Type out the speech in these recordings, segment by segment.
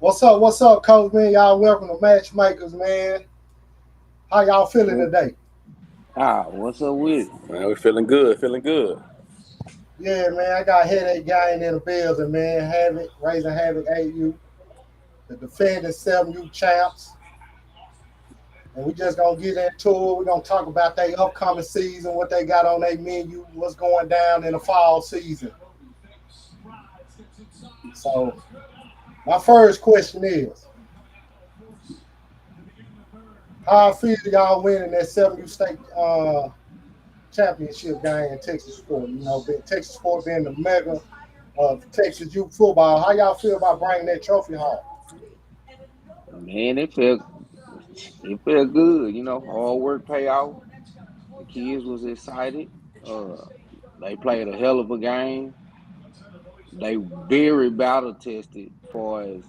What's up, Coach, man? Y'all welcome to Matchmakers, man. How y'all feeling today? What's up with it? Man, we feeling good, feeling good. Yeah, man, I got headache gang in the building, man. Havoc, Razin Havoc 8U, the defending 7U champs. And we just gonna get into it. We're gonna talk about their upcoming season, what they got on their menu, what's going down in the fall season. So my first question is, how I feel y'all winning that 7U state championship game in Texas sport? You know, Texas sport being the mega of Texas youth football. How y'all feel about bringing that trophy home? Man, it felt good. Hard work pay off. The kids was excited. Uh, they played a hell of a game. They very battle tested for as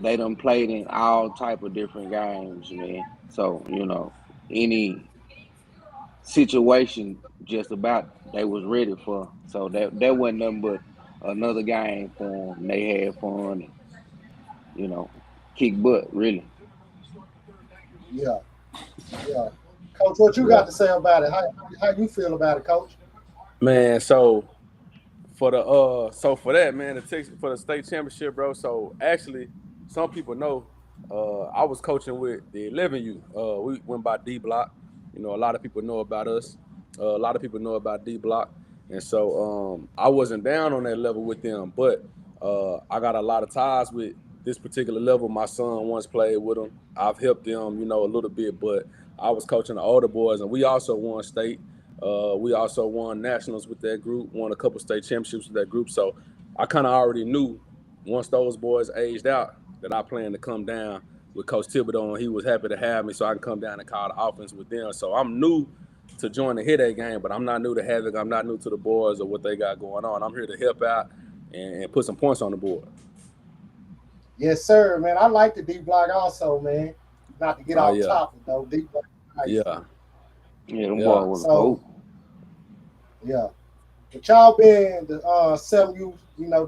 they done played in all type of different games, man. So, any situation just about they was ready for. So that wasn't nothing but another game for them. They had fun and, you know, kick butt, really. Yeah, yeah. Coach, what you Yeah. got to say about it? How you feel about it, Coach? Man, so for that, man, the Texas for the state championship, bro. So actually, some people know I was coaching with the 11U. We went by D Block. You know, a lot of people know about us. A lot of people know about D Block. And so I wasn't down on that level with them, but I got a lot of ties with this particular level. My son once played with them. I've helped them, a little bit, but I was coaching the older boys, and we also won state. We also won nationals with that group, won a couple state championships with that group. So I kind of already knew once those boys aged out that I planned to come down with Coach Thibodeau, and he was happy to have me so I can come down and call the offense with them. So I'm new to join the Hit game, but I'm not new to Havoc. I'm not new to the boys or what they got going on. I'm here to help out and put some points on the board. Yes, sir, man. I like the D block also, man. Not to get Oh, off yeah. topic though. D block, nice. Yeah. Yeah, them Yeah. boy was a So goat. yeah, but y'all being the 7U,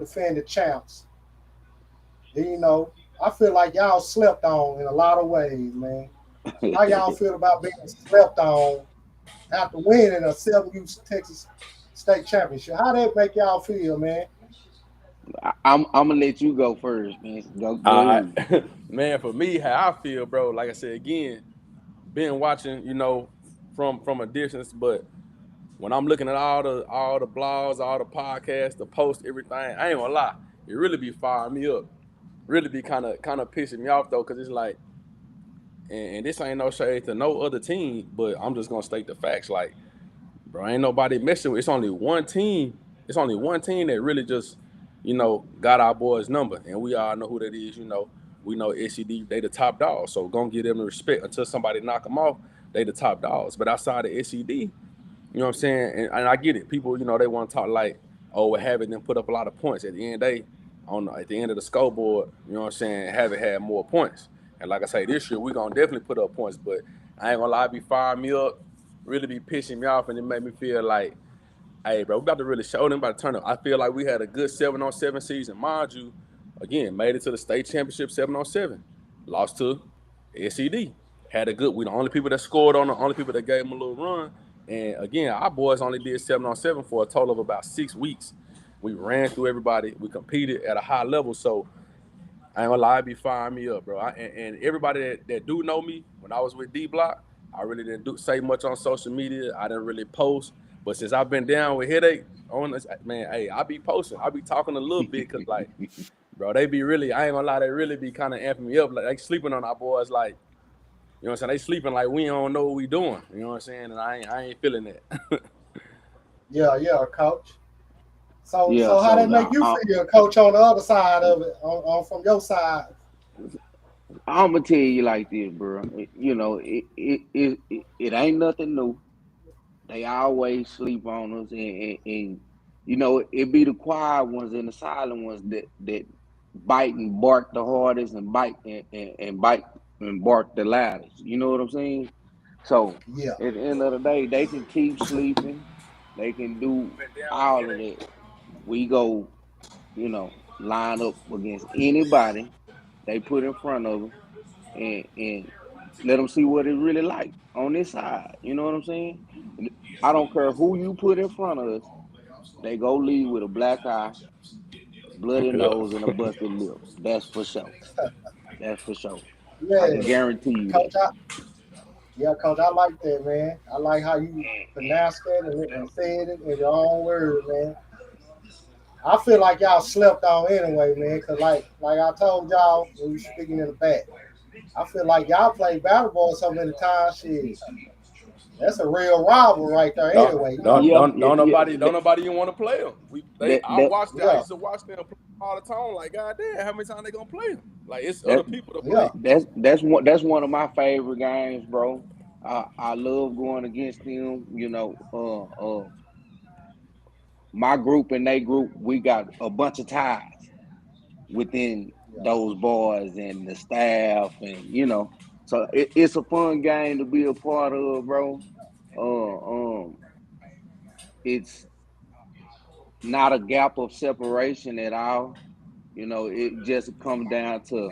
defending champs. I feel like y'all slept on in a lot of ways, man. How y'all feel about being slept on after winning a 7U Texas state championship? How that make y'all feel, man? I'm gonna let you go first, man. Go All ahead. right. Man, for me, how I feel, bro, like I said again, been watching, from a distance, but when I'm looking at all the blogs, all the podcasts, the posts, everything, I ain't gonna lie, it really be firing me up. Really be kind of pissing me off though, because it's like and this ain't no shade to no other team, but I'm just gonna state the facts. Like, bro, ain't nobody messing with. It's only one team. It's only one team that really just, got our boys' number, and we all know who that is. We know SED. They the top dogs, so gonna give them the respect until somebody knock them off. They the top dogs, but outside of SED, you know what I'm saying? And I get it. People, they want to talk like, oh, we're having them put up a lot of points. At the end of the day, at the end of the scoreboard, you know what I'm saying, have it had more points. And like I say, this year we're gonna definitely put up points, but I ain't gonna lie, be firing me up, really be pissing me off, and it made me feel like, hey, bro, we about to really show them about to turn up. I feel like we had a good 7-on-7 season. Mind you, again, made it to the state championship 7-on-7. Lost to SED. Had a good, we the only people that scored on the only people that gave them a little run. And again, our boys only did 7-on-7 for a total of about 6 weeks. We ran through everybody. We competed at a high level. So I ain't gonna lie, it be firing me up, bro. And everybody that do know me, when I was with D Block, I really didn't say much on social media. I didn't really post. But since I've been down with headache on this, man, hey, I be posting. I be talking a little bit because, like, bro, they be really, I ain't gonna lie, they really be kind of amping me up. Like, they sleeping on our boys, like, you know what I'm saying? They sleeping like we don't know what we doing. You know what I'm saying? And I ain't feeling that. Yeah, yeah, coach. So Yeah, so how so that make you feel, coach, on the other side of it, on from your side? I'm gonna tell you like this, bro. It ain't nothing new. They always sleep on us, and it be the quiet ones and the silent ones that bite and bark the hardest and bite and bark the loudest. You know what I'm saying? So Yeah, at the end of the day, they can keep sleeping. They can do all of that. We go, line up against anybody they put in front of them, and let them see what it's really like on this side. You know what I'm saying? I don't care who you put in front of us. They go leave with a black eye, bloody nose, and a Yeah. busted lip. That's for sure. That's for sure. I yeah, can guarantee you that. coach. Yeah, coach, I like that, man. I like how you pronounced that and said it in your own words, man. I feel like y'all slept on anyway, man. Cause like I told y'all when we were speaking in the back, I feel like y'all played battle ball so many times. Shit, that's a real rival right there. Don't Anyway, you know. don't Yeah, don't yeah, don't yeah. nobody don't nobody even want to play them. That that I Yeah, used to watch them play all the time. Like, God damn, how many times they gonna play them? Like, it's other that people to yeah, play. that's one of my favorite games, bro. I love going against them. My group and they group, we got a bunch of ties within yeah, those boys and the staff, and so it's a fun game to be a part of, bro. It's not a gap of separation at all. It just comes down to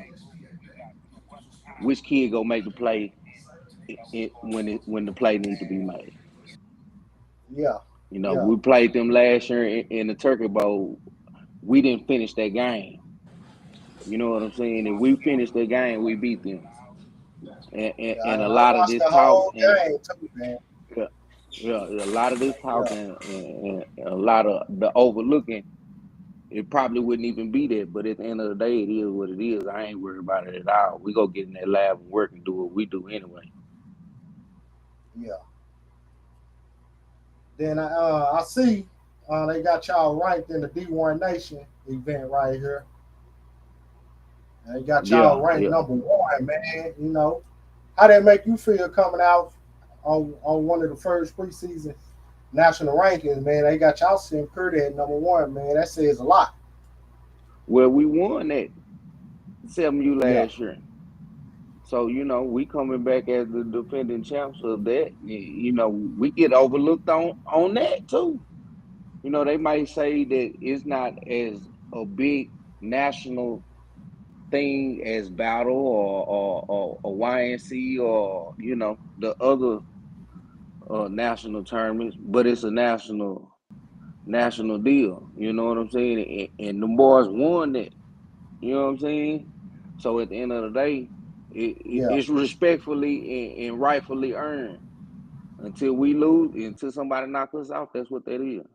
which kid go make the play when the play need to be made. yeah, yeah, We played them last year in the Turkey Bowl. We didn't finish that game. You know what I'm saying? If we finished the game, we beat them. And, and, yeah. and a I lot of watched this the talk whole and game too, man. yeah, yeah, a lot of this Yeah, talking and a lot of the overlooking, it probably wouldn't even be there. But at the end of the day, it is what it is. I ain't worried about it at all. We go get in that lab and work and do what we do anyway. yeah. Then I see they got y'all ranked in the D1 Nation event right here. They got y'all Yeah, ranked yeah. number 1, man. You know, how that make you feel coming out on one of the first preseason national rankings, man? They got y'all sitting pretty at number 1, man. That says a lot. Well, we won that 7U Yeah, last year. So, we coming back as the defending champs of that. We get overlooked on that too. They might say that it's not as a big national thing as battle or YNC or the other national tournaments, but it's a national deal. You know what I'm saying? And the boys won that. You know what I'm saying? So at the end of the day, yeah, it's respectfully and rightfully earned. Until we lose, until somebody knock us out, that's what that is.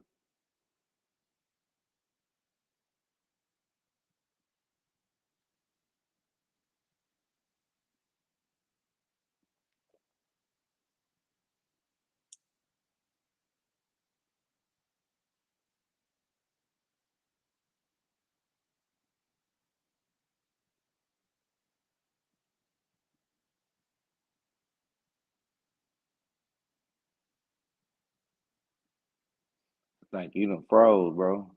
Like you done froze, bro.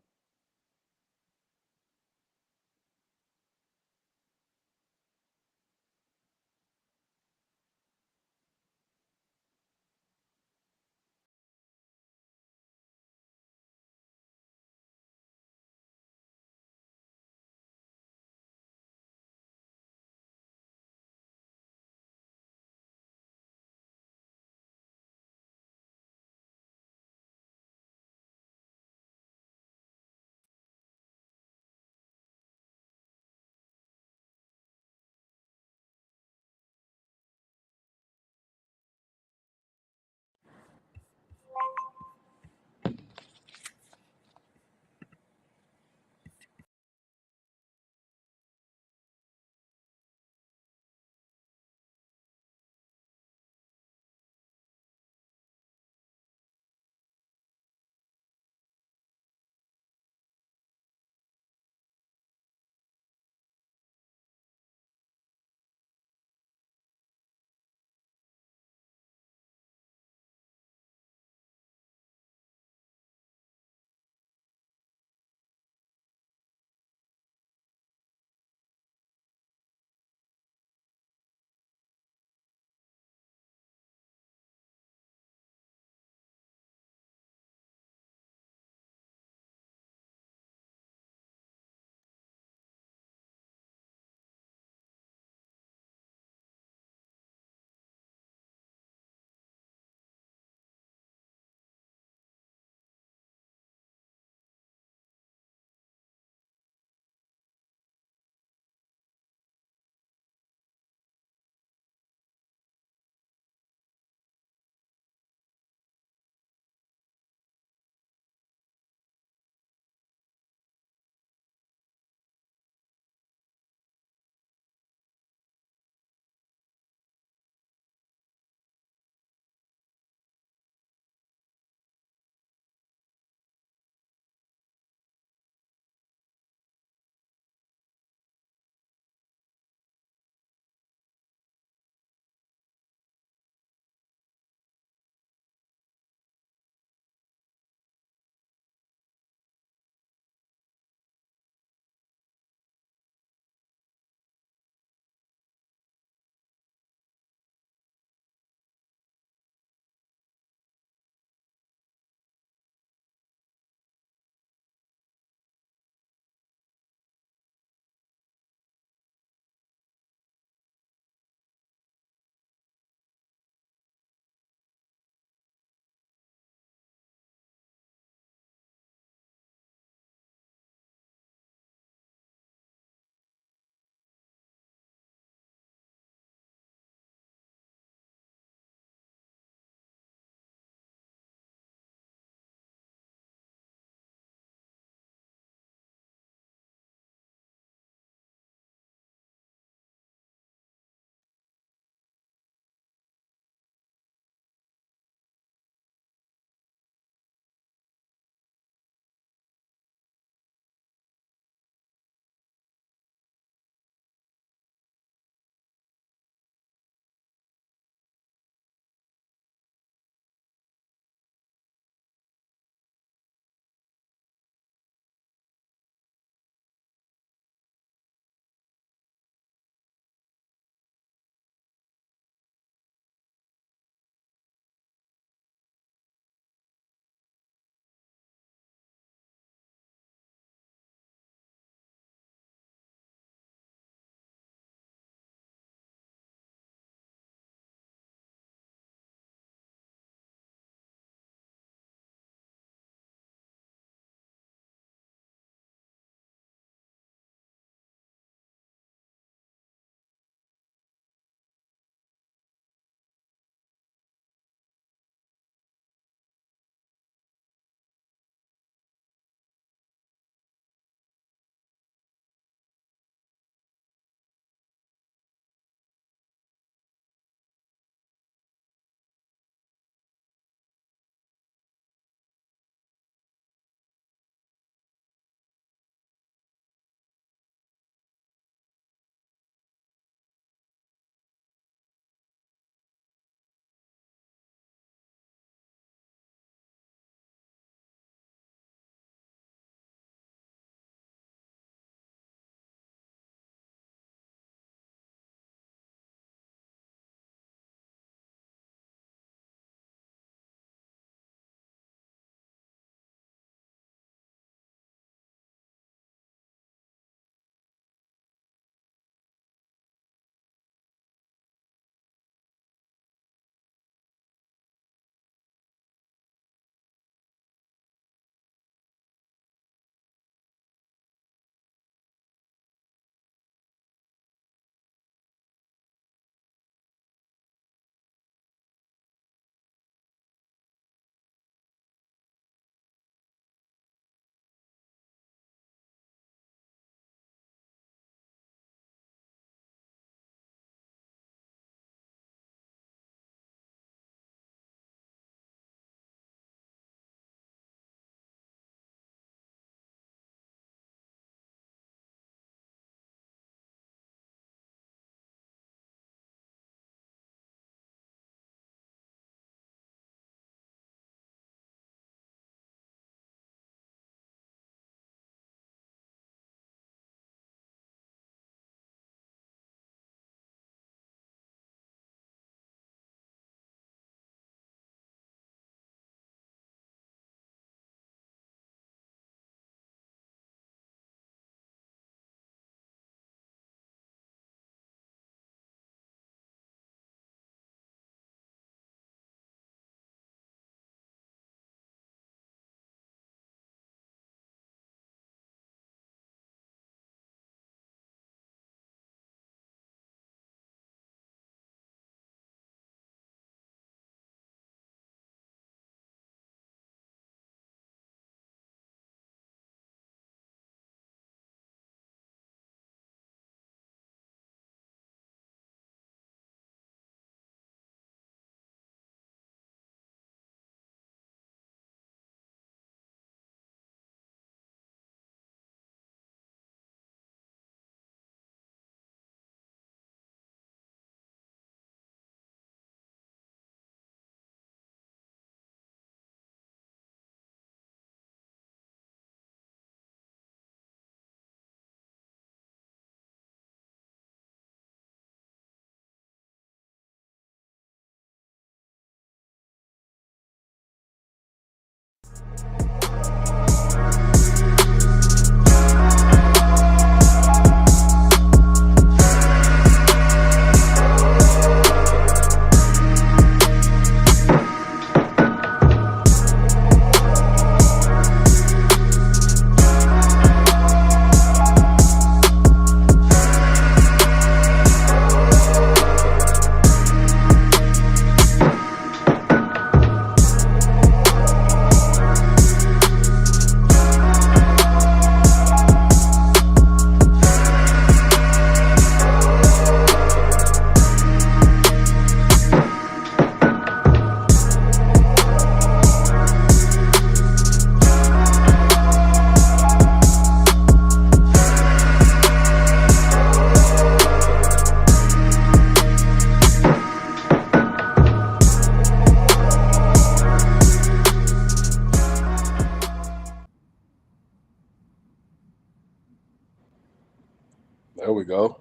There we go.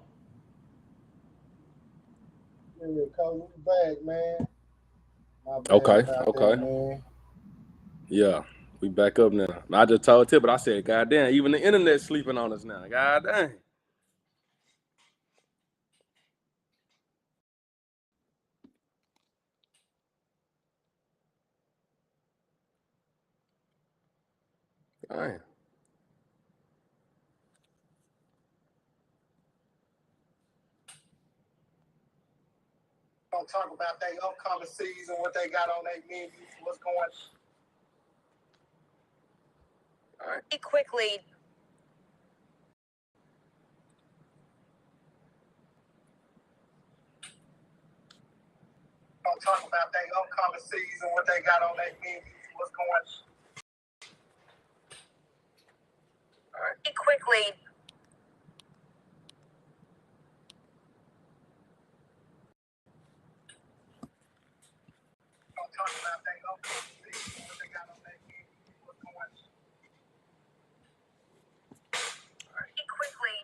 Yeah, Coach, we back, man. My bad Okay. about that, Okay. man. Yeah. We back up now. I just told Tip, but I said, God damn, even the internet's sleeping on us now. God damn. Damn. Gonna talk about their upcoming season, what they got on their menu, what's going. All right. Quickly. Gonna talk about their upcoming season, what they got on their menu, what's going. All right. Quickly. Gonna talk about their upcoming season, what they got on their menu, what's going. All right. Quickly.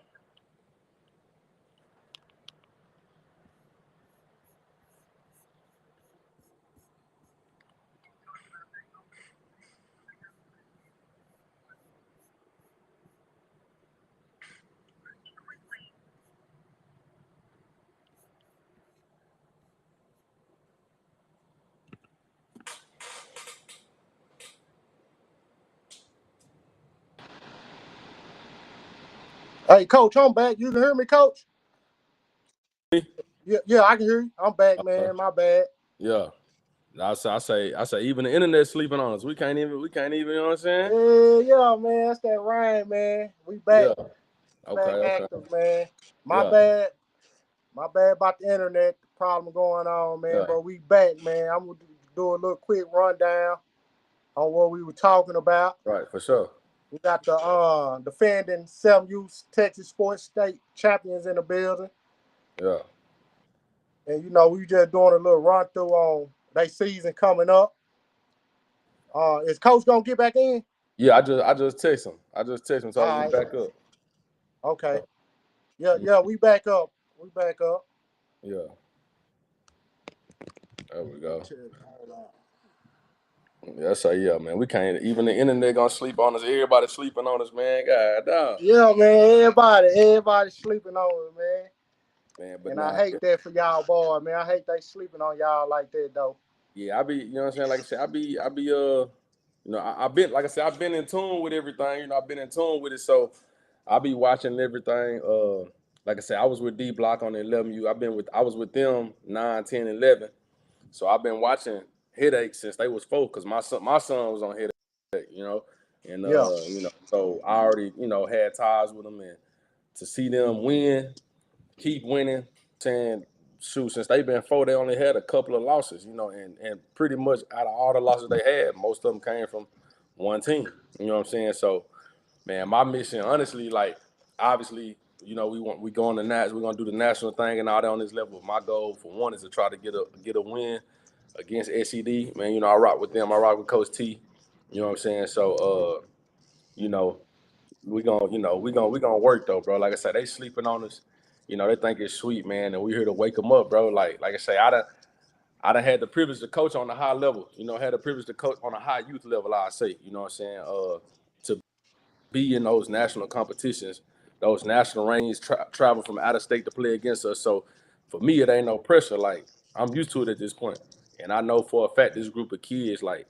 Hey, Coach, I'm back. You can hear me, Coach? Yeah, I can hear you. I'm back, man. My bad. Yeah. I say, even the internet's sleeping on us. We can't even, you know what I'm saying? Yeah, man. That's that rain, man. We back. Yeah. Okay. Back Okay. active, man. My Yeah. bad. My bad about the internet problem going on, man. Yeah. But we back, man. I'm gonna do a little quick rundown on what we were talking about. Right. For sure. We got the defending 7U Texas Sports State champions in the building. Yeah. And we just doing a little run through on their season coming up. Is Coach gonna get back in? Yeah. I just text him. So All we right. back up. Okay. Yeah, we back up. We back up. Yeah. There we go. Yeah, so yeah, man. We can't even the internet gonna sleep on us. Everybody sleeping on us, man. God damn. Yeah, man. Everybody sleeping on it, man. Man, but And nah. I hate that for y'all, boy, man. I hate they sleeping on y'all like that, though. Yeah, I be, you know what I'm saying? Like I said, I've been, like I said, I've been in tune with everything. I've been in tune with it, so I be watching everything. Like I said, I was with D Block on the 11U. I was with them 9, 10, 11. So I've been watching Headache since they was 4, because my son was on Headache, and Yeah. so I already, had ties with them, and to see them win, keep winning, saying, shoot, since they've been 4, they only had a couple of losses, and pretty much out of all the losses they had, most of them came from one team. You know what I'm saying? So, man, my mission, honestly, like, obviously, we going to we're gonna do the national thing and all that on this level. My goal for one is to try to get a win against SED. Man, I rock with them. I rock with Coach T. You know what I'm saying? So, we gonna work though, bro. Like I said, they sleeping on us. They think it's sweet, man, and we here to wake them up, bro. Like I say, I done had the privilege to coach on a high level. Had the privilege to coach on a high youth level. I say, you know what I'm saying? To be in those national competitions, those national ranks, travel from out of state to play against us. So for me, it ain't no pressure. Like I'm used to it at this point, and I know for a fact this group of kids, like,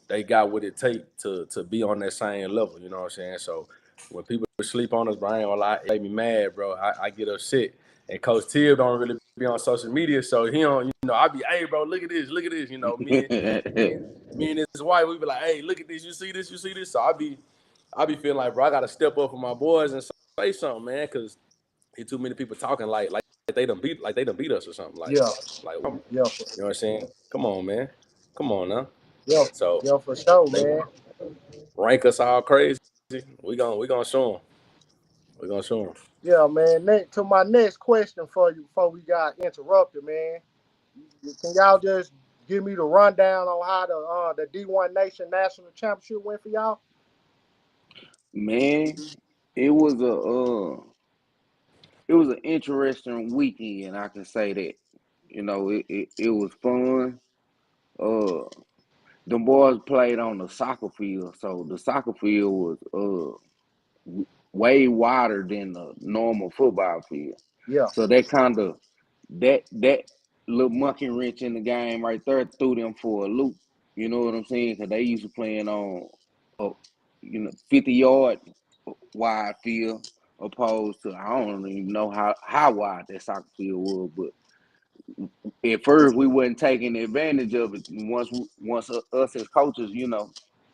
they got what it take to be on that same level. You know what I'm saying? So when people sleep on us, bro, I ain't gonna lie, it make me mad, bro. I get upset. And Coach Tibb don't really be on social media, so he don't, I be, hey, bro, look at this. Me and his wife, we be like, hey, look at this, you see this? So I be feeling like, bro, I gotta step up for my boys and say something, man, because too many people talking like they done beat us or something. Yeah. Like Yeah. you know what I'm saying? Come on, man. Come on now. Yeah. So Yeah, for sure, they man. rank us all crazy. We gonna show them. We gonna show them. Yeah, man. To my next question for you before we got interrupted, man. Can y'all just give me the rundown on how the D1 Nation National Championship went for y'all? Man, it was it was an interesting weekend. I can say that. It was fun. Uh, the boys played on the soccer field, so the soccer field was way wider than the normal football field. Yeah. So that kind of that little monkey wrench in the game right there threw them for a loop. You know what I'm saying? Because they used to playing on a 50-yard wide field opposed to I don't even know how wide that soccer field was, but at first we wasn't taking advantage of it. Once us as coaches,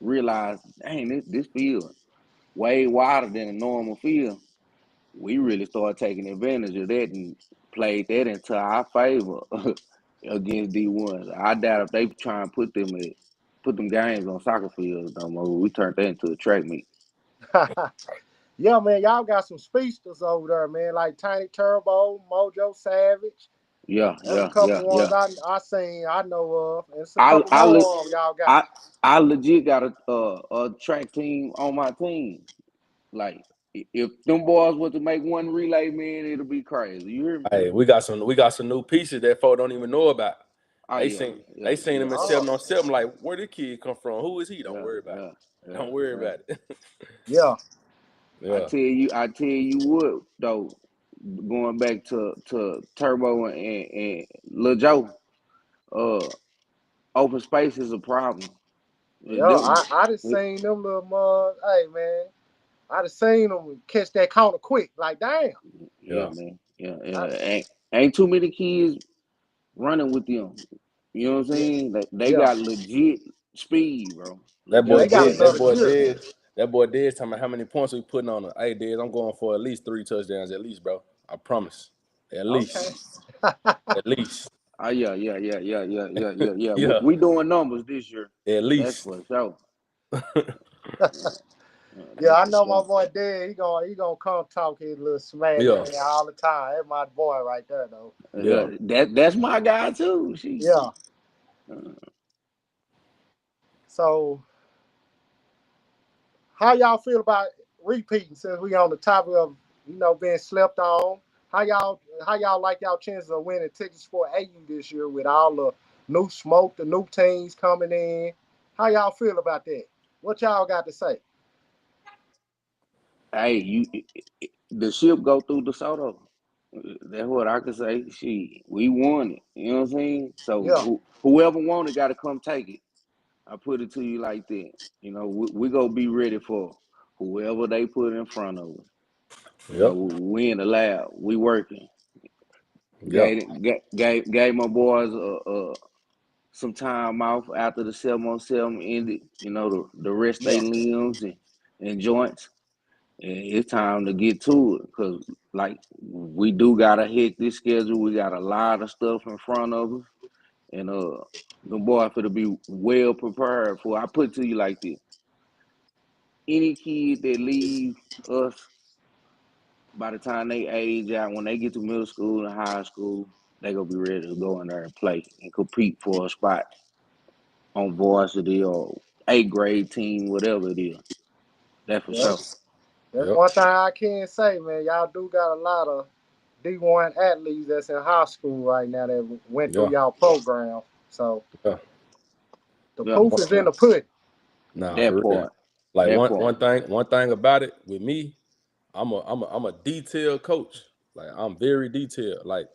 realized, dang, this field way wider than a normal field. We really started taking advantage of that and played that into our favor against D1. I doubt if they try and put them games on soccer fields no more. We turned that into a track meet. Yeah, man, y'all got some speedsters over there, man, like Tiny Turbo, Mojo Savage. Yeah, There's a yeah, couple yeah, ones yeah. I seen, I know of. And it's a I couple I more of them y'all got. I I legit got a track team on my team. Like if them boys were to make one relay, man, it'll be crazy. You hear me? Hey, we got some new pieces that folks don't even know about. Oh They yeah, seen yeah, they seen yeah, him in yeah, 7-on-7. Like, where did kid come from? Who is he? Don't yeah, worry about yeah, it. yeah, Don't worry yeah. about it. Yeah, Yeah, I tell you what though, going back to Turbo and Lil Joe, uh, open space is a problem. yeah. Them, I just seen them little mud. Hey, man, I just seen them catch that counter quick. Like, damn. yeah, yeah, man, yeah, I, yeah. Ain't too many kids running with them. You know what I'm yeah, saying? They yeah, got legit speed, bro. that yeah. boy They Legit got did. speed. That another boy gear. did. That boy did. Talking about how many points we putting on it. Hey, Dez, I'm going for at least 3 touchdowns, at least, bro. I promise. At Okay. least. At least. Oh yeah, yeah, yeah, yeah, yeah, yeah, yeah, yeah. Yeah. We doing numbers this year. At That's least. for sure. Yeah, That's I for know my sure. boy Dad. He gonna come talk his little smack to Yeah. me all the time. That's my boy right there, though. Yeah. That's my guy too. She. Yeah. Uh, So, how y'all feel about repeating? Since we on the topic of being slept on, how y'all like y'all chances of winning tickets for AU this year with all the new smoke, the new teams coming in? How y'all feel about that? What y'all got to say? hey, the ship go through the soda. That's what I can say. We won it. You know what I'm saying? So Yeah. whoever won it got to come take it. I put it to you like that. We gonna be ready for whoever they put in front of us. Yep. We in the lab. We working. Yep. Gave my boys some time off after the 7-on-7 ended. The rest they Yeah. limbs and joints. And it's time to get to it because, like, we do got a hectic schedule. We got a lot of stuff in front of us, and the boy for to be well prepared for. I put it to you like this: any kid that leave us by the time they age out, when they get to middle school and high school, they gonna be ready to go in there and play and compete for a spot on varsity or eighth grade team, whatever it is. That for sure. That's that's Yep. one thing I can say, man. Y'all do got a lot of D1 athletes that's in high school right now that went through Yeah. y'all program. So Yeah. the Yeah, proof is in the pudding. Nah, that for real. part. Like That one part. one thing one thing about it with me, I'm a detailed coach. Like, I'm very detailed. Like,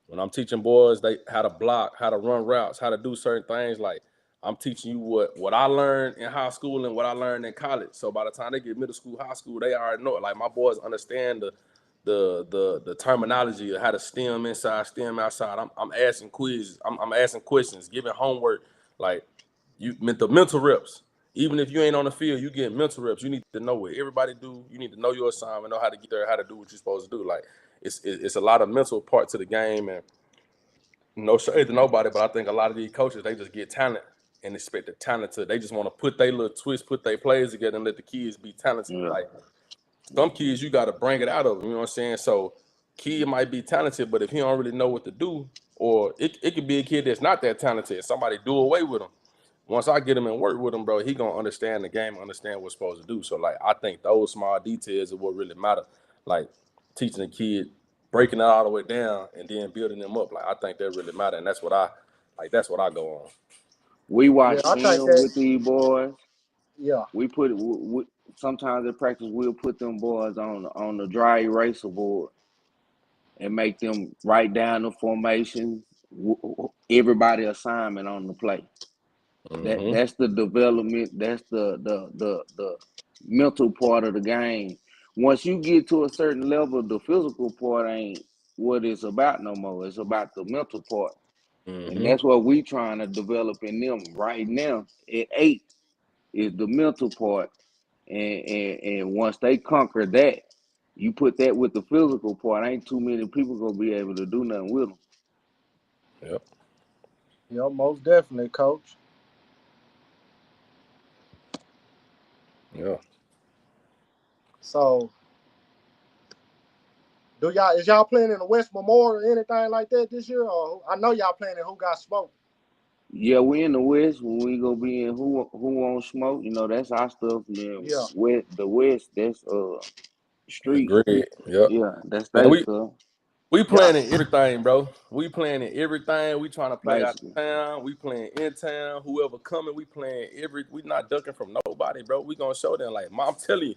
when I'm teaching boys they how to block, how to run routes, how to do certain things, like, I'm teaching you what I learned in high school and what I learned in college. So by the time they get middle school, high school, they already know it. Like, my boys understand the terminology of how to stem inside, stem outside. I'm asking quizzes. I'm asking questions, giving homework. Like, the mental reps. Even if you ain't on the field, you get mental reps. You need to know what everybody do. You need to know your assignment, know how to get there, how to do what you're supposed to do. Like, it's a lot of mental part to the game, and no shade to nobody, but I think a lot of these coaches, they just get talent and expect the talent to. They just want to put their little twist, put their plays together, and let the kids be talented. Yeah. Like, some kids, you got to bring it out of them. You know what I'm saying? So, kid might be talented, but if he don't really know what to do, or it could be a kid that's not that talented, somebody do away with him. Once I get him and work with him, bro, he gonna understand the game, understand what's supposed to do. So, like, I think those small details are what really matter. Like, teaching the kid, breaking it all the way down, and then building them up. Like I think that really matter, and that's what I like. That's what I go on. We Yeah, watch I think film that. with these boys. Yeah, We put sometimes in practice we'll put them boys on the dry eraser board and make them write down the formation, everybody assignment on the play. Mm-hmm. That's the development. That's the mental part of the game. Once you get to a certain level, the physical part ain't what it's about no more. It's about the mental part, and Mm-hmm. that's what we trying to develop in them right now. At 8 is the mental part, and once they conquer that, you put that with the physical part. Ain't too many people gonna be able to do nothing with them. Yep. yeah, most definitely, coach. Yeah. So, do y'all is y'all playing in the West Memorial or anything like that this year? Or I know y'all playing in Who Got Smoked. Yeah, we in the West. When we gonna be in who won't smoke? You know, that's our stuff. And then Yeah, the West, that's street. Agreed. Yep. Yeah, that's Man, they stuff we yeah, playing in everything, bro. We playing in everything. We trying to play out basically. of town. We playing in town. Whoever coming, we playing every. We not ducking from nobody, bro. We gonna show them. Like, I'm telling you,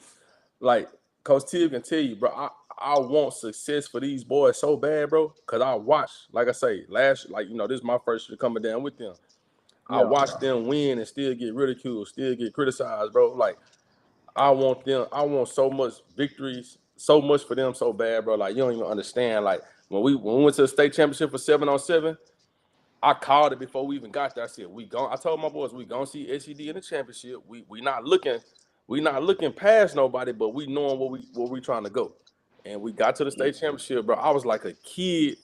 like Coach T can tell you, bro. I want success for these boys so bad, bro. Cause I watched, like I say, this is my first year coming down with them. I yeah, watched them win and still get ridiculed, still get criticized, bro. Like I want them. I want so much victories, so much for them, so bad, bro. Like you don't even understand. Like when we went to the state championship for 7-on-7, I called it before we even got there. I said we going. I told my boys we gonna see SED in the championship. We not looking past nobody, but we knowing where we trying to go. And we got to the state championship, bro. I was like a kid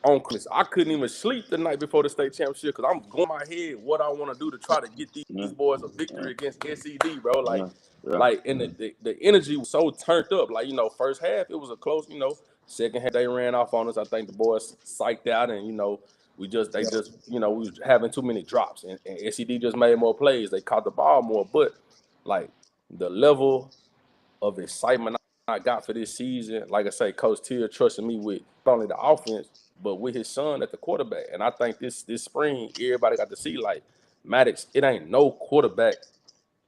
on Christmas. I couldn't even sleep the night before the state championship because I'm going in my head what I want to do to try to get Yeah, these boys a yeah, victory against SED, bro. yeah, yeah, And the energy was so turned up. Like, first half it was a close, second half they ran off on us. I think the boys psyched out and yeah, we was having too many drops and SED just made more plays. They caught the ball more, but like the level of excitement I got for this season. Like I say, Coach Tier trusted me with not only the offense, but with his son at the quarterback. And I think this spring, everybody got to see like Maddox, it ain't no quarterback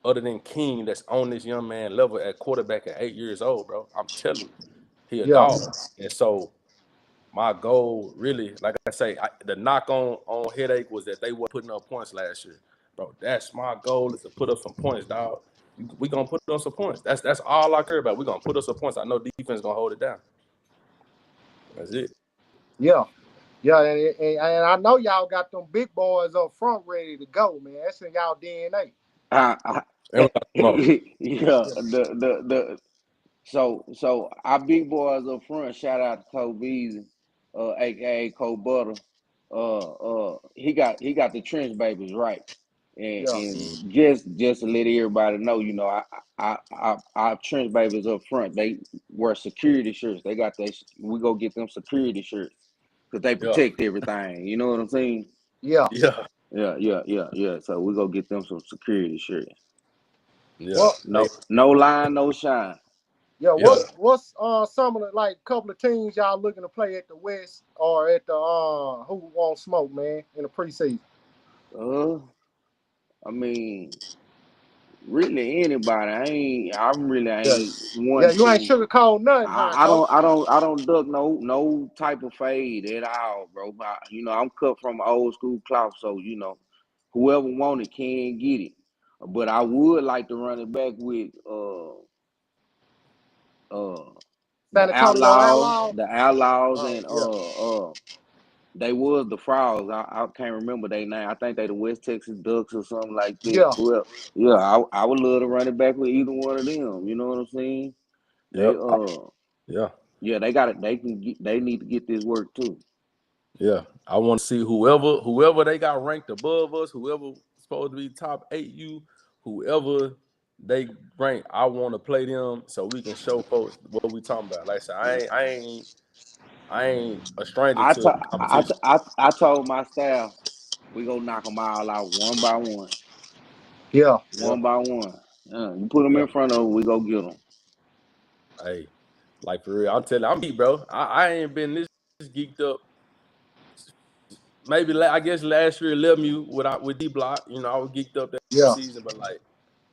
other than King that's on this young man level at quarterback at 8 years old, bro. I'm telling you, he a yeah, dog. And so my goal really, like I say, the knock on headache was that they were putting up points last year. Bro, that's my goal is to put up some points, dog. We gonna put up some points. That's all I care about. We gonna put up some points. I know defense gonna hold it down. That's it. yeah. Yeah, and I know y'all got them big boys up front ready to go, man. That's in y'all DNA. I, And we got smoke. yeah. Yeah, The So our big boys up front. Shout out to Cole Beasley, aka Cole Butter. He got the trench babies right, and, yeah, and Mm, just to let everybody know, our trench babies up front. They wear security shirts. They got they. We go get them security shirts because they yeah, protect everything. You know what I'm saying? yeah. yeah, Yeah. So we go get them some security shirts. yeah. Well, Hey, No line, no shine. yeah. yeah. What's some of the like couple of teams y'all looking to play at the West or at the Who Won't Smoke, man, in the preseason? Uh, I mean, really anybody. I really Yeah, ain't yeah. one You ain't to. sugarcoat nothing, huh, Coach? I don't duck no type of fade at all, bro. I'm cut from old school cloth, so whoever want it can get it. But I would like to run it back with uh San Antonio Outlaws. the Outlaws, Oh, and yeah, they was the Frogs. I can't remember their name. I think they the West Texas Ducks or something like that. yeah, Well, yeah, I would love to run it back with either one of them. You know what I'm saying? They Yep. Yeah. yeah, they got it. They need to get this work too. Yeah. I want to see whoever they got ranked above us, whoever supposed to be top 8U, whoever they rank, I want to play them so we can show folks what we talking about. Like I said, Yeah. I ain't a stranger to competition. I told my staff we go knock them all out one by one, yeah, Yeah. one by one. You put them Yeah. in front of them, we go get them. Hey. Like for real, I'm telling you, I'm geeked, bro. I ain't been this geeked up. Maybe I guess last year LMU with D Block, you know, I was geeked up that Yeah. season, but like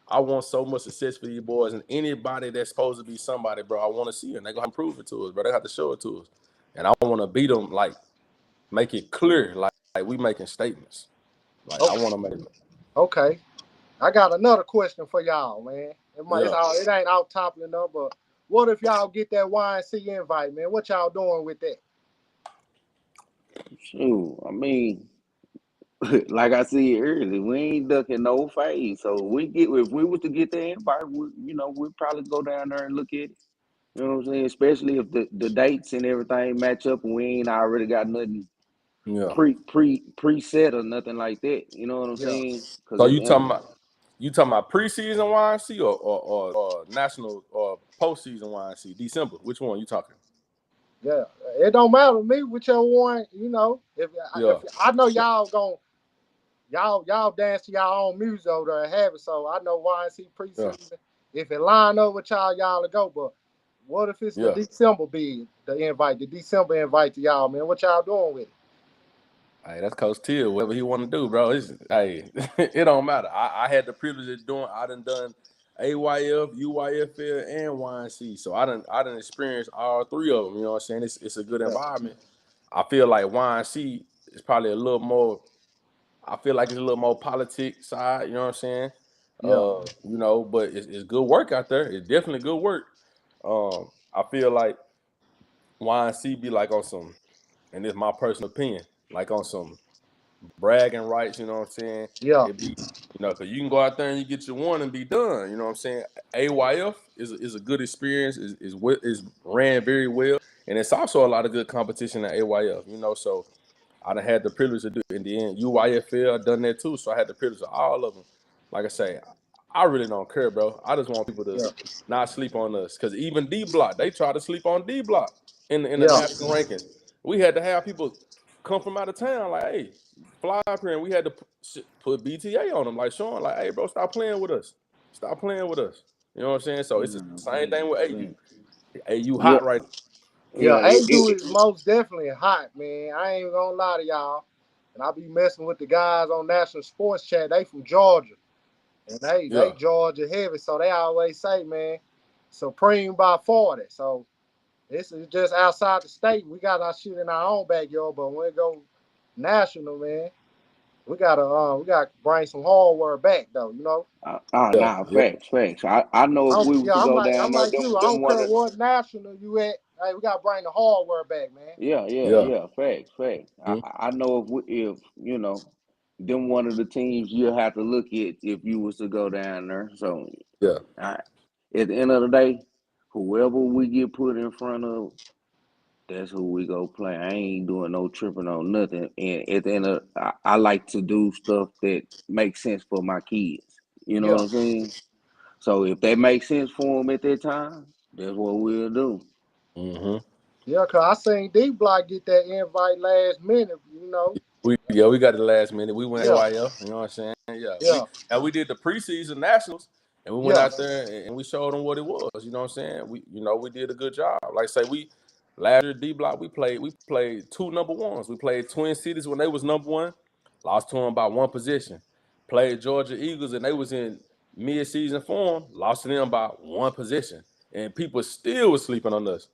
I want so much success for these boys and anybody that's supposed to be somebody, bro. I want to see it. And they gonna prove it to us, bro. They have to show it to us, and I want to beat them. Like make it clear, like we making statements. Like I Okay. want to make, Okay. I got another question for y'all, man. yeah. It ain't out topic enough, but what if y'all get that YNC invite, man? What y'all doing with that? Shoot, I mean, like I said earlier, we ain't ducking no phase. So if we was to get the invite, we'd probably go down there and look at it. You know what I'm saying? Especially if the dates and everything match up and we ain't already got nothing Yeah. preset or nothing like that. You know what I'm Yeah. saying? Because So at the end, you talking about preseason YNC or national or postseason YNC December? Which one you talking? Yeah. It don't matter to me whichever one, you know. If Yeah. I know y'all dance to y'all own music over there and have it, so I know YNC Yeah. preseason. If it line up with y'all to go, but what if it's the Yeah. December bid, the December invite to y'all, man? What y'all doing with it? Hey, that's Coach Till. Whatever he want to do, bro. Hey, it don't matter. I had the privilege of doing. I done AYF, UYFL, and YNC. So I done experienced all three of them. You know what I'm saying? It's a good Yeah. environment. I feel like YNC is probably a little more. I feel like it's a little more politic side. You know what I'm saying? Yeah. But it's good work out there. It's definitely good work. I feel like YNC be like on some, and this is my personal opinion, like on some bragging rights, you know what I'm saying? Yeah. It be, because you can go out there and you get your one and be done, you know what I'm saying? AYF is a good experience, is ran very well, and it's also a lot of good competition at AYF, so I done had the privilege to do it in the end. UYFL, I done that too, so I had the privilege of all of them. Like I say, I really don't care, bro. I just want people to Yeah. not sleep on us, because even D Block, they try to sleep on D Block in the Yeah. national rankings. We had to have people come from out of town, like, hey, fly up here, and we had to put BTA on them, like showing, like, hey, bro, stop playing with us, stop playing with us. You know what I'm saying? So it's the no, same thing with AU. AU yeah, hot right Yeah. yeah, AU is most definitely hot, man. I ain't even gonna lie to y'all. And I be messing with the guys on National Sports Chat. They from Georgia. And they now. Georgia heavy. So they always say, man, Supreme by 40. So this is just outside the state. We got our shit in our own backyard, but when it go national, man, we gotta bring some hardware back though, you know. Yeah, nah, yeah, facts. I know if we was Yeah, to I'm go like down I'm there, like them you. I them don't one care of what national you at. Hey, we gotta bring the hardware back, man. yeah, yeah. yeah, facts. Mhm. I know if them one of the teams you'll have to look at if you was to go down there. So Yeah. I, at the end of the day, whoever we get put in front of, that's who we go play. I ain't doing no tripping on nothing. And at the end of, I like to do stuff that makes sense for my kids. You know Yeah, what I'm saying? So if that makes sense for them at that time, that's what we'll do. Mm-hmm. yeah. Cause I seen D Block get that invite last minute. You know. We got the last minute. We went Yeah, AYF, you know what I'm saying? Yeah. yeah, We did the preseason nationals and we went yeah, out there and we showed them what it was, you know what I'm saying? We did a good job. Like I say, we last year D Block we played two number ones. We played Twin Cities when they was number one, lost to them by one position. Played Georgia Eagles and they was in mid-season form, lost to them by one position. And people still was sleeping on us.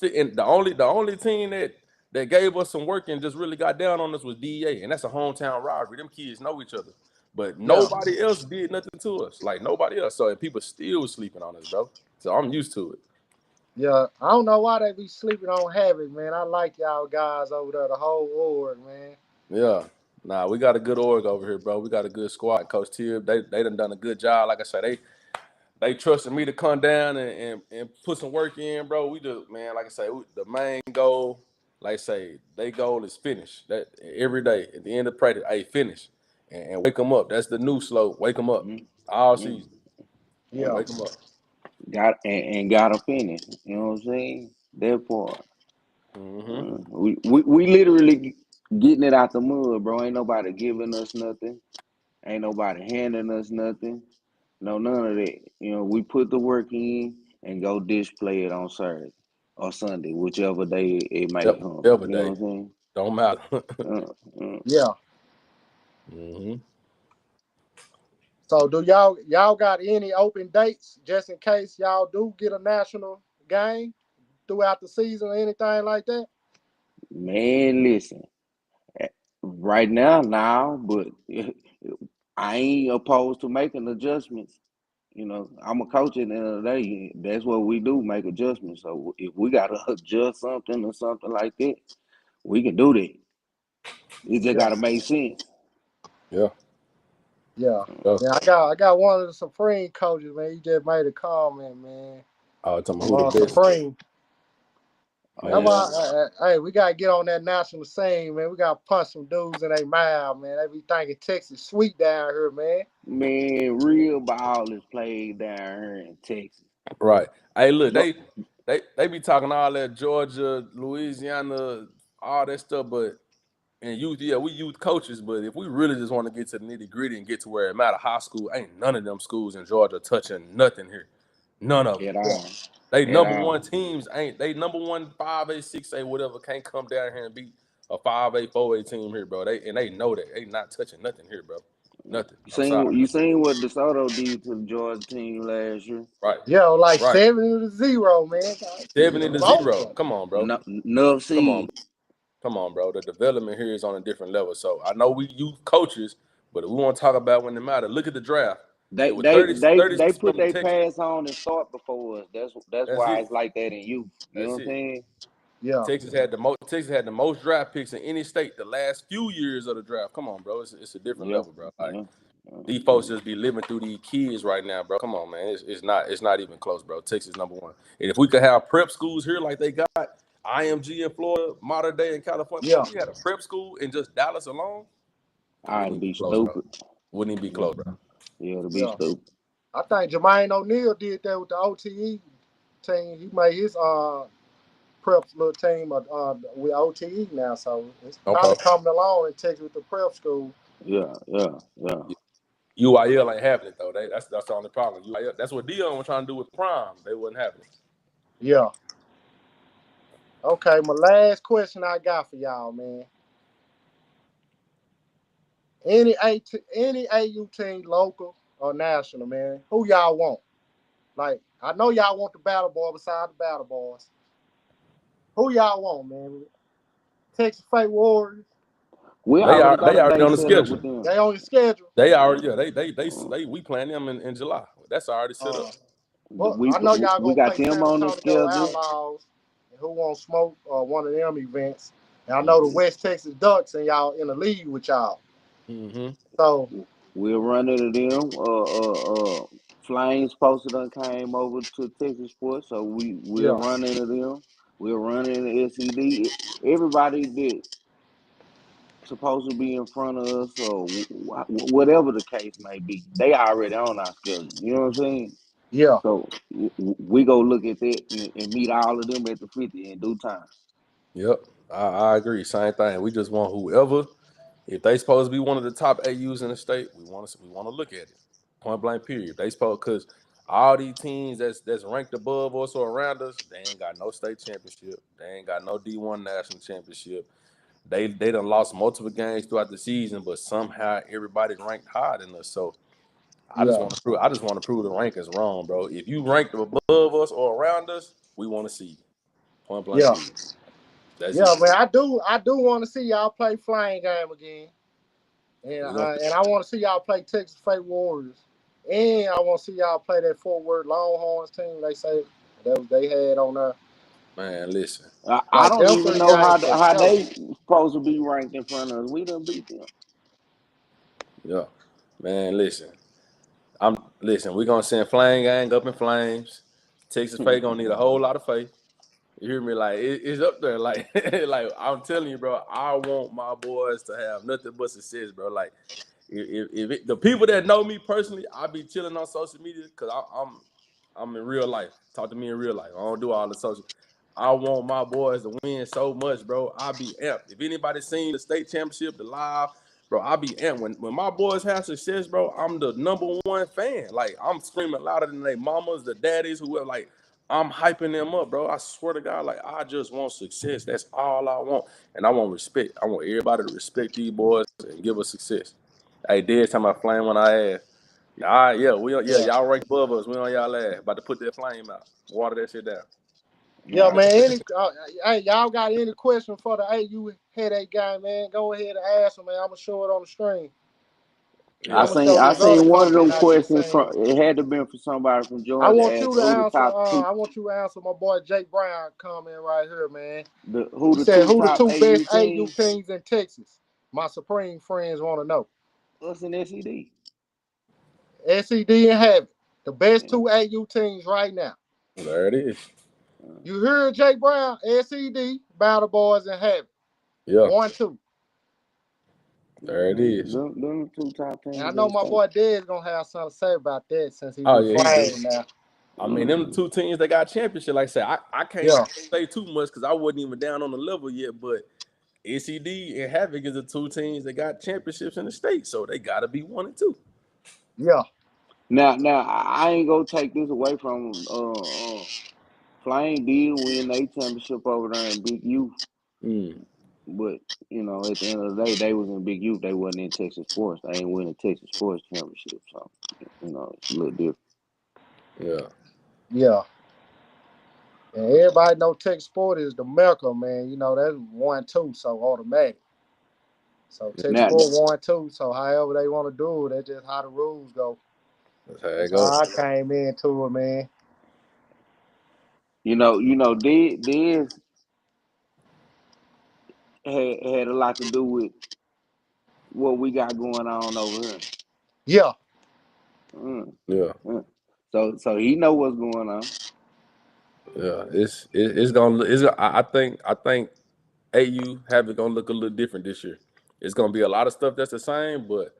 And the only team that gave us some work and just really got down on us was DEA, and that's a hometown rivalry. Them kids know each other, but yeah, nobody else did nothing to us. Like nobody else. So people still sleeping on us, bro. So I'm used to it. yeah. I don't know why they be sleeping on Havoc, man. I like y'all guys over there, the whole org, man. Yeah. Nah, we got a good org over here, bro. We got a good squad. Coach Tibb, they done a good job. Like I said, they trusted me to come down and put some work in, bro. We just, man, like I say, the main goal, like I say, their goal is finish. That every day at the end of practice, hey, finish and wake them up. That's the new slogan. Wake them up Mhm. all Yeah, season. Yeah, Wake them up. and got a finish. You know what I'm saying? That part. Mm-hmm. We literally getting it out the mud, bro. Ain't nobody giving us nothing. Ain't nobody handing us nothing. No, none of that. We put the work in and go display it on Saturday. or Sunday, whichever day it may Yep, come. every You know day. what I'm saying? Don't matter. Yeah. Mm-hmm. So do y'all got any open dates just in case y'all do get a national game throughout the season or anything like that? Man, listen. Right now, but I ain't opposed to making adjustments. You know, I'm a coach at the end of the day. That's what we do, make adjustments. So if we gotta adjust something or something like that, we can do that. It just Yeah. gotta make sense. Yeah. Yeah. Yeah. Yeah, I got one of the Supreme coaches, man. He just made a comment, man. Oh, tell me I'm who the on best. Supreme. That's Man, Oh, why, hey, we gotta get on that national scene, man. We gotta punch some dudes in their mouth, man. They be thinking Texas sweet down here, man. man, real ball is played down here in Texas. right. Hey, look, But they be talking all that Georgia, Louisiana, all that stuff, but in youth, yeah, we youth coaches, but if we really just want to get to the nitty gritty and get to where it matter, high school, ain't none of them schools in Georgia touching nothing here. None of them. at Yeah, all, They at number one all. teams ain't they number one 5A, 6A, whatever can't come down here and beat a 5A, 4A team here, bro. They know that they not touching nothing here, bro. Nothing. You I'm seen sorry. you seen what DeSoto did to the Georgia team last year? Right, yeah, like right. 70-0, man. Seventy to Smoked zero. them. Come on, bro. No, enough Come on, seed. come on, bro. The development here is on a different level. So I know we youth coaches, but if we want to talk about when it matter, look at the draft. It They was they 30, they 30 they put from their Texas. pass on and start before us. That's That's why it. it's like that in you. You know That's what I'm it. saying? Yeah, Texas had the most draft picks in any state the last few years of the draft. Come on, bro. It's a different Yeah, level, bro. Like yeah. these folks just be living through these kids right now, bro. Come on, man. It's not even close, bro. Texas number one. And if we could have prep schools here like they got IMG in Florida, Modern Day in California, bro, yeah, if we had a prep school in just Dallas alone, it I'd wouldn't even be be close, bro. stupid. Wouldn't even be Yeah, close, bro. yeah, to be yeah. stupid. I think Jermaine O'Neal did that with the OTE team. He made his prep little team with OTE now, so it's kind Okay. of coming along in Texas with the prep school. Yeah, yeah, yeah. UIL ain't having it though. That's the only problem. UIL, that's what Dion was trying to do with Prime. They wasn't having it. Yeah. Okay, my last question I got for y'all, man. Any AU team, local or national, man. Who y'all want? Like, I know y'all want the battle boy beside the battle boys. Who y'all want, man? Texas Fate Warriors. We already got They a already day on the set up schedule. with them. They on the schedule. They already Uh, they we playing them in July. That's already set up. Uh, but we I know y'all we gonna got play them San on the Antonio schedule. Outlaws and who won't smoke one of them events. And I know the Mm-hmm. West Texas Ducks and y'all in the league with y'all. Mm-hmm. So We'll run into them. Flames posted done came over to Texas Sports, so we'll yeah, run into them. We'll run into SED. Everybody that supposed to be in front of us, or whatever the case may be, they already on our schedule. You know what I'm saying? yeah, So we go look at that and meet all of them at the 50 in due time. Yep. I agree. Same thing. We just want whoever, if they supposed to be one of the top AUs in the state, we want to look at it. Point blank period. If they supposed because all these teams that's ranked above us or around us, they ain't got no state championship. They ain't got no D1 national championship. They done lost multiple games throughout the season, but somehow everybody's ranked higher than us. So yeah, I just want to prove the rank is wrong, bro. If you ranked above us or around us, we want to see you. Point blank yeah, period. That's yeah, it. man. I do want to see y'all play flying game again, and We gonna I want to see y'all play Texas Fate Warriors, and I want to see y'all play that Fort Worth Longhorns team. They say they had on there. man, listen. I Like don't them even three know games for how sure. they supposed to be ranked in front of us. We done beat them. Yeah. Man, listen. We're gonna send Flame Gang up in flames. Texas Faith gonna need a whole lot of faith. You hear me? Like it's up there. Like like I'm telling you, bro. I want my boys to have nothing but success, bro. Like the people that know me personally, I be chilling on social media because I'm in real life. Talk to me in real life. I don't do all the social. I want my boys to win so much, bro. I be amped. If anybody seen the state championship, the live, bro, I be amped. When my boys have success, bro, I'm the number one fan. Like I'm screaming louder than their mamas, the daddies, whoever. Like I'm hyping them up, bro. I swear to God, like I just want success. That's all I want, and I want respect. I want everybody to respect these boys and give us success. Hey, dead time I flame when I asked. All right, yeah, Yeah. y'all rank above us. We on y'all ass. About to put that flame out. Water that shit down. Yeah, Nah, man. Hey, y'all got any question for the AU headache guy, man? Go ahead and ask him, man. I'm gonna show it on the screen. I'm Yeah, gonna show I this other seen one of them comment I just questions seen. from. It had to been from somebody from I Georgia. want Asked you to who the answer. top two, I want you to answer my boy Jake Brown comment right here, man. who He the said, two "Who the top two best AU AU teams. teams in Texas?" My Supreme friends want to know. Us and SED. SED and Havoc, the best Yeah. two AU teams right now. there it is. You heard Jake Brown, SED, Battle Boys, and Havoc. Yeah, 1-2. there it is. Them two top And I teams in know the my state. boy Ded's gonna have something to say about that since he Oh with yeah, he do. Flame now. I mean, them the two teams that got championship. Like I said, I can't Yeah, say too much because I wasn't even down on the level yet. But SED and Havoc is the two teams that got championships in the state, so they got to be 1 and 2. yeah, Now, I ain't gonna take this away from Flame did win a championship over there in Big U, Mm, but at the end of the day, they was in Big U. They wasn't in Texas Sports. They ain't winning Texas Sports championship, so it's a little different. yeah, yeah. And everybody know Tech Sport is the Mecca, man. You know, that's 1-2, so automatic. So Tech Now, Sport 1-2. So however they want to do it, that's just how the rules go. that's how it That's goes. how I came into it, man. Diz had a lot to do with what we got going on over here. Yeah, Mm, Yeah, mm. So he know what's going on. yeah. It's gonna. I think AU Havoc gonna look a little different this year. It's gonna be a lot of stuff that's the same, but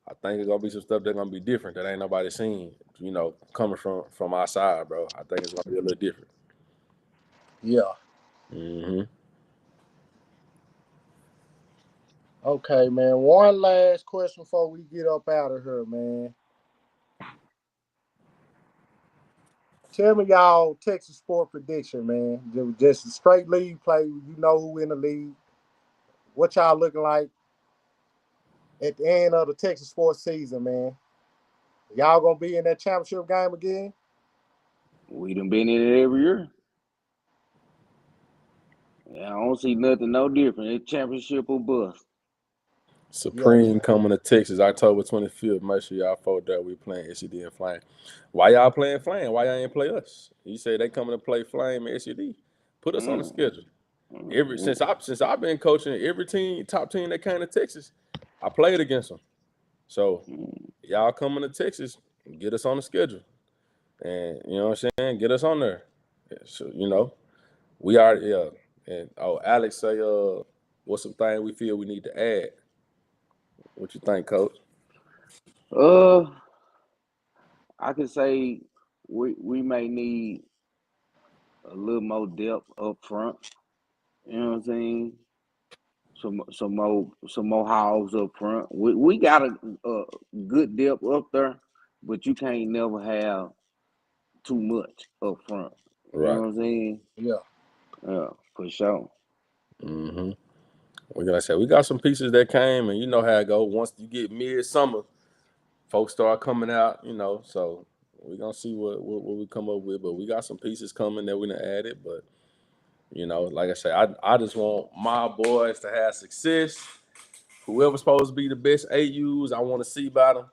I think it's gonna be some stuff that's gonna be different that ain't nobody seen. Coming from our side, bro. I think it's gonna be a little different. yeah. Mm-hmm. Okay, man. One last question before we get up out of here, man. Tell me y'all Texas sport prediction, man. Just a straight league play. You know who in the league. What y'all looking like at the end of the Texas sports season, man? Y'all gonna be in that championship game again? We done been in it every year. Yeah, I don't see nothing no different. It's championship or bust. Yeah, Supreme coming to Texas October 25th. Make sure y'all vote that we playing SED and Flame. Why y'all playing Flame? Why y'all ain't play us? You say they coming to play Flame and SED. Put us on the Mm, schedule. mm, Every mm, since I've been coaching, every top team that came to Texas, I played against them. So mm. y'all coming to Texas, get us on the schedule, and you know what I'm saying, get us on there. So we are And Alex say what's some thing we feel we need to add? What you think, Coach? Uh, I could say we may need a little more depth up front. You know what I'm saying? Some more hogs up front. We got a good depth up there, but you can't never have too much up front. You know Right. what I'm saying? yeah, Yeah, for sure. Mm-hmm. We're gonna say we got some pieces that came, and you know how it go. Once you get midsummer, folks start coming out. So we're gonna see what we come up with. But we got some pieces coming that we done added. But like I say, I just want my boys to have success. Whoever's supposed to be the best AUs, I want to see about them.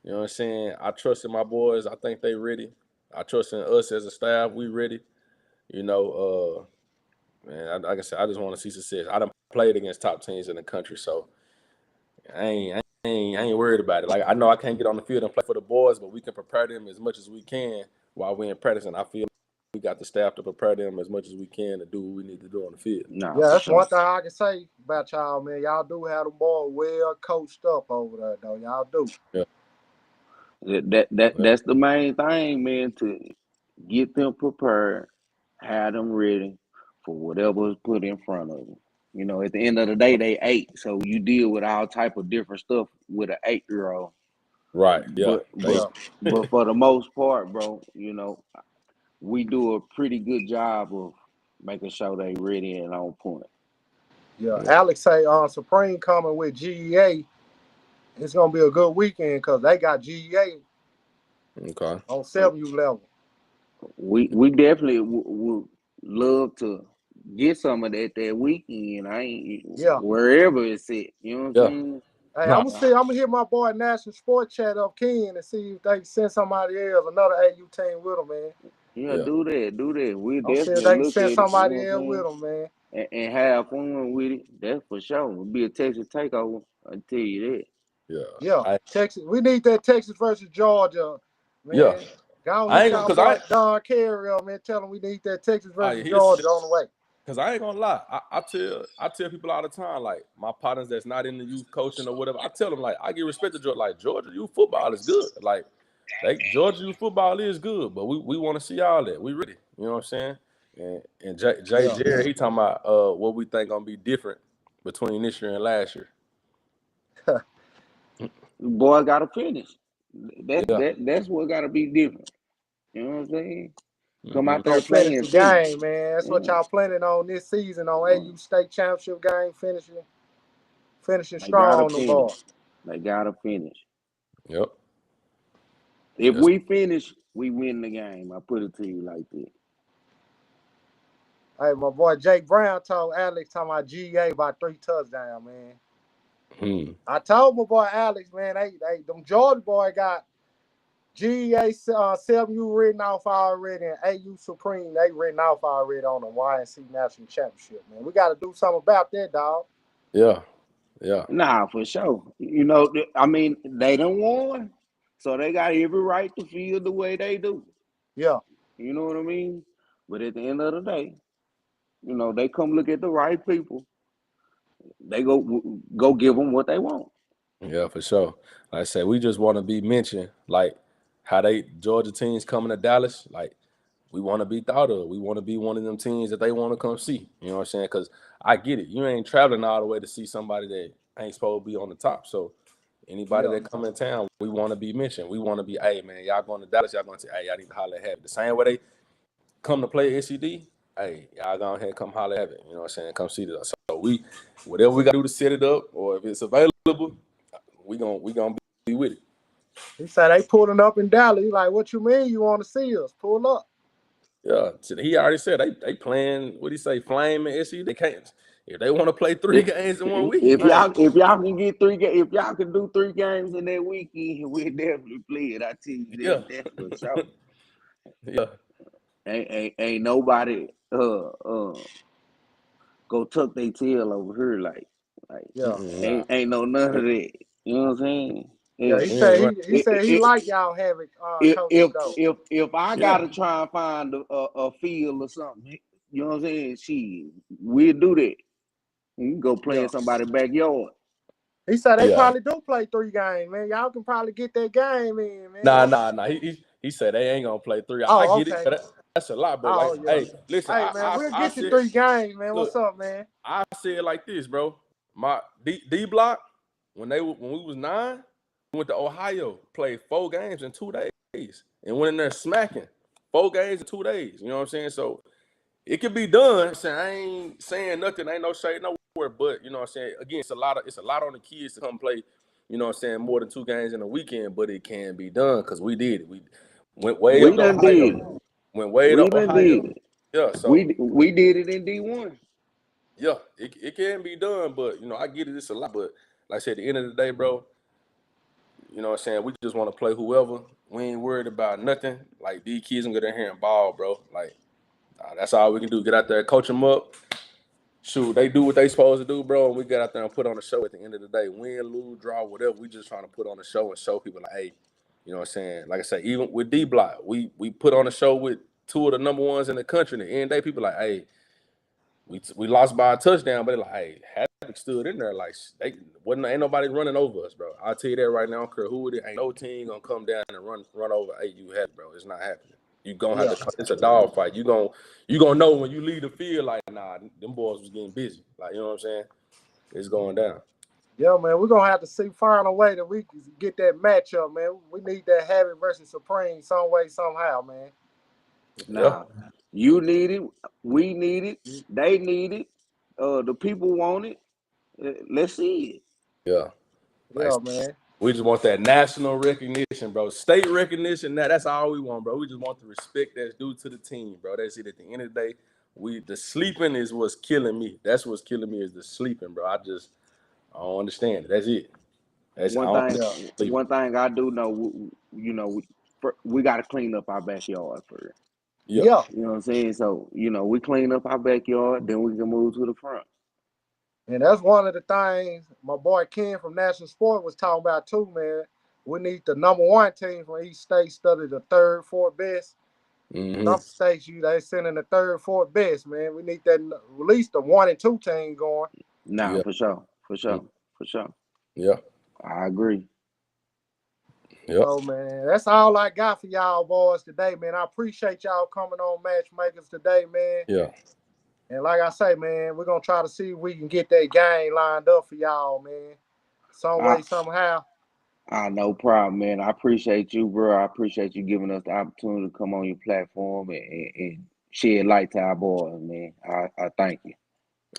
You know what I'm saying? I trust in my boys. I think they ready. I trust in us as a staff. We ready. You know, man. Like I said, I just want to see success. I done played against top teams in the country, so I ain't worried about it. Like I know I can't get on the field and play for the boys, but we can prepare them as much as we can while we're in practice. And I feel we got the staff to prepare them as much as we can to do what we need to do on the field. Nah, yeah. for That's one sure. thing I can say about y'all, man. Y'all do have the ball well coached up over there, though. Y'all do. Yeah, That's the main thing, man. To get them prepared, have them ready for whatever's put in front of them. At the end of the day, they 8, so you deal with all type of different stuff with an 8-year-old. right. Yeah, But they. Yeah, but but for the most part, bro, we do a pretty good job of making sure they ready and on point. Yeah, Alex say Supreme coming with GEA. It's gonna be a good weekend because they got GEA Okay. on 7U level. We definitely would love to get some of that weekend. I ain't Yeah. wherever it's at. You know what I'm Yeah. saying? Hey, Nah, I'm gonna hit my boy National Sports Chat up Ken and see if they can send somebody else, another AU team with them, man. Yeah, yeah. do that. We'll I'm see if definitely they can look send at it. You somebody know what else I'm with saying? them, man. And have fun with it. That's for sure. It'll be a Texas takeover. I tell you that. Yeah. Yeah, I Texas. We need that Texas versus Georgia, yeah. man. Go on, I hit ain't gonna y'all cause boy Don Carey up, man. Tell him we need that Texas versus here's Georgia on the way. Cause I ain't gonna lie, I tell people all the time, like my partners that's not in the youth coaching or whatever, I tell them like I give respect to Georgia. Like Georgia youth football is good. Like Georgia youth football is good, but we want to see all that. We ready. You know what I'm saying? And Jay Yeah, Jerry, he talking about what we think gonna be different between this year and last year. Boy gotta finish. Yeah. That's what gotta be different. You know what I'm saying? Come Mm-hmm. out there gonna finish playing the finish. game, man. That's what Yeah. y'all planning on this season on AU state championship game, finishing They gotta strong on the finish. board. They gotta finish. Yep. If Yes. we finish, we win the game. I put it to you like that. Hey, my boy Jake Brown told Alex talking about GA by 3 touchdowns, man. Hmm. I told my boy Alex, man, them Georgia boy got GA 7U written off already and AU Supreme, they written off already on the YNC National Championship, man. We got to do something about that, dog. Yeah. Yeah. Nah, for sure. You know, I mean, they done won, so they got every right to feel the way they do. Yeah. You know what I mean? But at the end of the day, you know, they come look at the right people. They go give them what they want. Yeah, for sure. Like I said, we just want to be mentioned, like how they Georgia teams coming to Dallas. Like we want to be thought of. We want to be one of them teams that they want to come see. You know what I'm saying? Because I get it. You ain't traveling all the way to see somebody that ain't supposed to be on the top. So anybody Yeah. that come in town, we want to be mentioned. We want to be, hey man, y'all going to Dallas? Y'all going to say, hey, y'all need to holler at Habit. The same way they come to play SED. Hey, y'all go ahead and come holler at it. You know what I'm saying? Come see us. So we, whatever we got to do to set it up, or if it's available, we gonna be with it. He said they pulling up in Dallas. He like, what you mean you want to see us? Pull up. Yeah, so he already said they playing. What he say? Flame and SC. They can't. If they want to play 3 If games in 1 week, if Hey, y'all can get if y'all can do 3 games in that weekend, we definitely play it. I tell you that. yeah, That's for sure. yeah, Ain't nobody go tuck their tail over here like yeah. nah, ain't no none of that. You know what I'm saying? Yeah, Yeah. he we ain't said run. he said he like y'all Havoc coaching though. If I Yeah, gotta try and find a field or something, you know what I'm saying? We'll do that. We can go play Yeah. in somebody's backyard. He said they yeah. probably do play 3 games, man. Y'all can probably get that game in, man. Nah. He said they ain't gonna play 3. I Oh, get it, okay. but that's a lot, bro. Like, Oh, yeah. hey, listen, Hey, man, we'll I get you said, 3 games, man. look, What's up, man? I said it like this, bro. My D block when we was 9, we went to Ohio, played 4 games in 2 days, and went in there smacking 4 games in 2 days. You know what I'm saying? So it could be done. So I ain't saying nothing. Ain't no shade nowhere. But you know what I'm saying. Again, it's a lot on the kids to come play. You know what I'm saying, more than 2 games in a weekend. But it can be done because we did it. We went way up We to done did Ohio. it. Went way to We done did Ohio. it. Yeah. So We did it in D1. yeah, it can be done. But you know, I get it. It's a lot. But like I said, at the end of the day, bro. You know what I'm saying? We just want to play whoever. We ain't worried about nothing. Like these kids can get in here and ball, bro. Like that's all we can do. Get out there, coach them up. Shoot, they do what they supposed to do, bro, and we get out there and put on a show at the end of the day. Win, lose, draw, whatever. We just trying to put on a show and show people like, hey, you know what I'm saying? Like I said, even with D Block, we put on a show with 2 of the number ones in the country. And at the end of the day, people like, hey, we lost by a touchdown, but they're like, hey, Havoc stood in there like ain't nobody running over us, bro. I'll tell you that right now. I don't care who it is. Ain't no team gonna come down and run over. Hey, you had, bro. It's not happening. You gonna have Yeah. to. It's a dog fight. You gonna know when you leave the field. Like, nah, them boys was getting busy. Like, you know what I'm saying? It's going down. Yeah, man, we're gonna have to find a way that we can get that matchup, man. We need that Havoc versus Supreme some way, somehow, man. Nah, you need it, we need it, they need it, the people want it. Let's see it. Yeah. Like, Yeah, man. we just want that national recognition, bro. State recognition. That's all we want, bro. We just want the respect that's due to the team, bro. That's it. At the end of the day, the sleeping is what's killing me. That's what's killing me is the sleeping, bro. I don't understand it. That's it. I One don't thing, understand Yeah. sleeping. one thing I do know, we got to clean up our backyard first. Yeah. Yeah. You know what I'm saying? So, we clean up our backyard, then we can move to the front. And that's one of the things my boy Ken from National Sport was talking about too, man. We need the number one team from each state study the third, fourth best. Mm-hmm. Some states they sending the third, fourth best, man. We need that at least the 1 and 2 team going. Nah, Yeah. for sure, for sure, for sure. Yeah. I agree. Yeah. So man, that's all I got for y'all boys today, man. I appreciate y'all coming on Matchmakers today, man. Yeah. And like I say, man, we're gonna try to see if we can get that game lined up for y'all, man. Some way, I, somehow. no problem, man. I appreciate you, bro. I appreciate you giving us the opportunity to come on your platform and shed light to our boys, man. I thank you.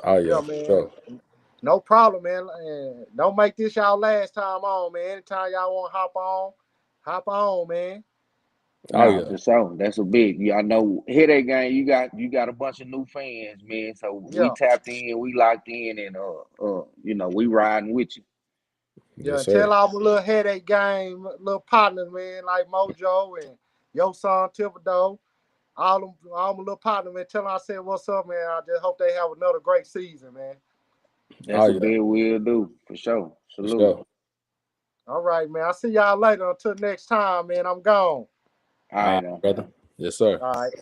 Oh Yeah, yeah. man. Sure. No problem, man. And don't make this y'all last time on, man. Anytime y'all want to hop on, man. Oh Nah, yeah. for sure. That's a big. Yeah, I know. Headache game. You got a bunch of new fans, man. So we Yeah. tapped in, we locked in, and we riding with you. Yes, Yeah. sir. Tell all my little headache game, little partners, man, like Mojo and your son Thibodeau. All my little partners, man. Tell them I said what's up, man. I just hope they have another great season, man. That's Oh a yeah. big we'll do for sure. For Salute. sure. All right, man. I'll see y'all later. Until next time, man. I'm gone. All All right, right, now. brother. Yes, sir. All right.